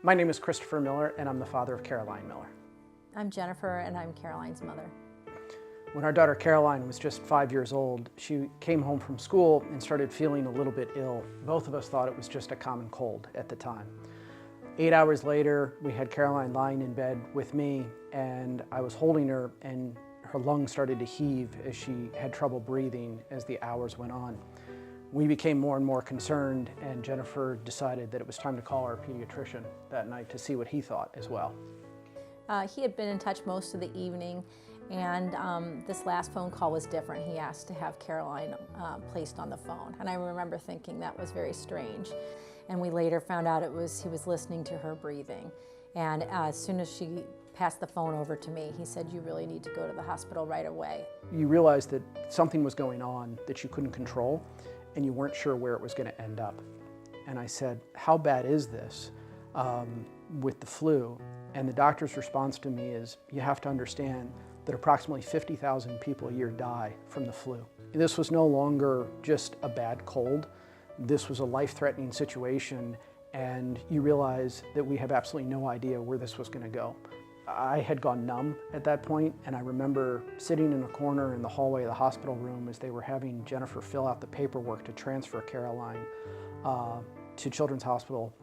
My name is Christopher Miller, and I'm the father of Caroline Miller. I'm Jennifer, and I'm Caroline's mother. When our daughter Caroline was just 5 years old, she came home from school and started feeling a little bit ill. Both of us thought it was just a common cold at the time. 8 hours later, we had Caroline lying in bed with me, and I was holding her, and her lungs started to heave as she had trouble breathing as the hours went on. We became more and more concerned, and Jennifer decided that it was time to call our pediatrician that night to see what he thought as well. He had been in touch most of the evening, and this last phone call was different. He asked to have Caroline placed on the phone, and I remember thinking that was very strange. And we later found out he was listening to her breathing. And as soon as she passed the phone over to me, he said, "You really need to go to the hospital right away." You realized that something was going on that you couldn't control, and you weren't sure where it was going to end up. And I said, "How bad is this with the flu?" And the doctor's response to me is, "You have to understand that approximately 50,000 people a year die from the flu." This was no longer just a bad cold. This was a life-threatening situation, and you realize that we have absolutely no idea where this was going to go. I had gone numb at that point, and I remember sitting in a corner in the hallway of the hospital room as they were having Jennifer fill out the paperwork to transfer Caroline to Children's Hospital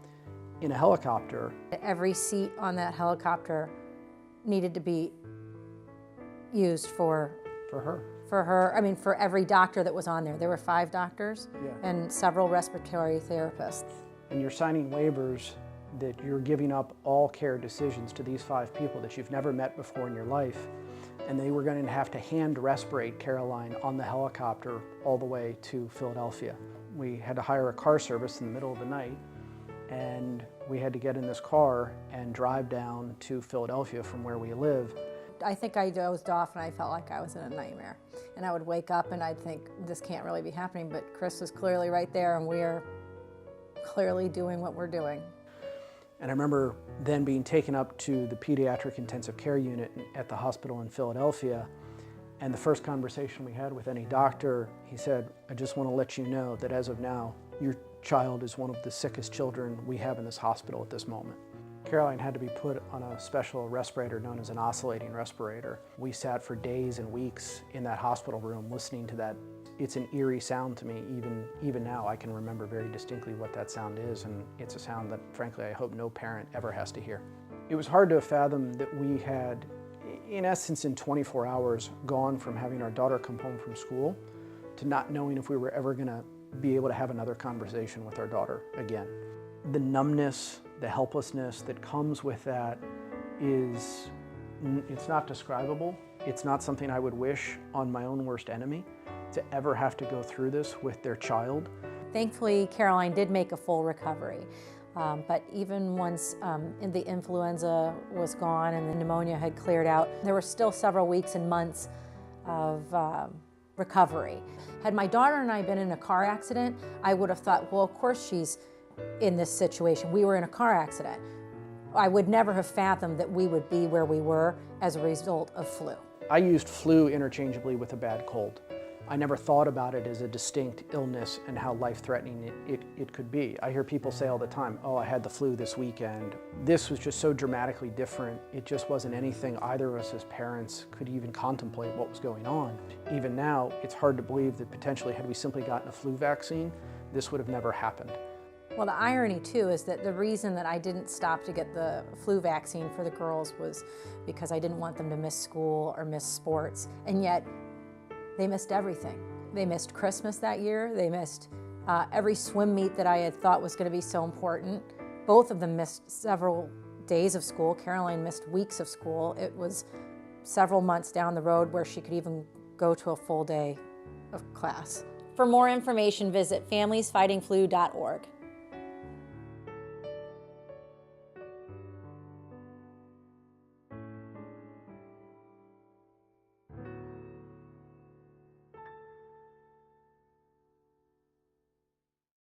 in a helicopter. Every seat on that helicopter needed to be used for her. For every doctor that was on there. There were 5 doctors and several respiratory therapists. And you're signing waivers that you're giving up all care decisions to these 5 people that you've never met before in your life, and they were going to have to hand respirate Caroline on the helicopter all the way to Philadelphia. We had to hire a car service in the middle of the night, and we had to get in this car and drive down to Philadelphia from where we live. I think I dozed off and I felt like I was in a nightmare. And I would wake up and I'd think, this can't really be happening, but Chris was clearly right there and we're clearly doing what we're doing. And I remember then being taken up to the pediatric intensive care unit at the hospital in Philadelphia. And the first conversation we had with any doctor, he said, "I just want to let you know that as of now, your child is one of the sickest children we have in this hospital at this moment." Caroline had to be put on a special respirator known as an oscillating respirator. We sat for days and weeks in that hospital room listening to that. It's an eerie sound to me. Even now I can remember very distinctly what that sound is, and it's a sound that frankly I hope no parent ever has to hear. It was hard to fathom that we had, in essence in 24 hours, gone from having our daughter come home from school to not knowing if we were ever going to be able to have another conversation with our daughter again. The numbness, the helplessness that comes with that it's not describable. It's not something I would wish on my own worst enemy, to ever have to go through this with their child. Thankfully, Caroline did make a full recovery. But even once the influenza was gone and the pneumonia had cleared out, there were still several weeks and months of recovery. Had my daughter and I been in a car accident, I would have thought, well, of course she's in this situation. We were in a car accident. I would never have fathomed that we would be where we were as a result of flu. I used flu interchangeably with a bad cold. I never thought about it as a distinct illness and how life-threatening it could be. I hear people say all the time, "Oh, I had the flu this weekend." This was just so dramatically different. It just wasn't anything either of us as parents could even contemplate what was going on. Even now, it's hard to believe that potentially had we simply gotten a flu vaccine, this would have never happened. Well, the irony too is that the reason that I didn't stop to get the flu vaccine for the girls was because I didn't want them to miss school or miss sports, and yet they missed everything. They missed Christmas that year. They missed every swim meet that I had thought was going to be so important. Both of them missed several days of school. Caroline missed weeks of school. It was several months down the road where she could even go to a full day of class. For more information, visit familiesfightingflu.org.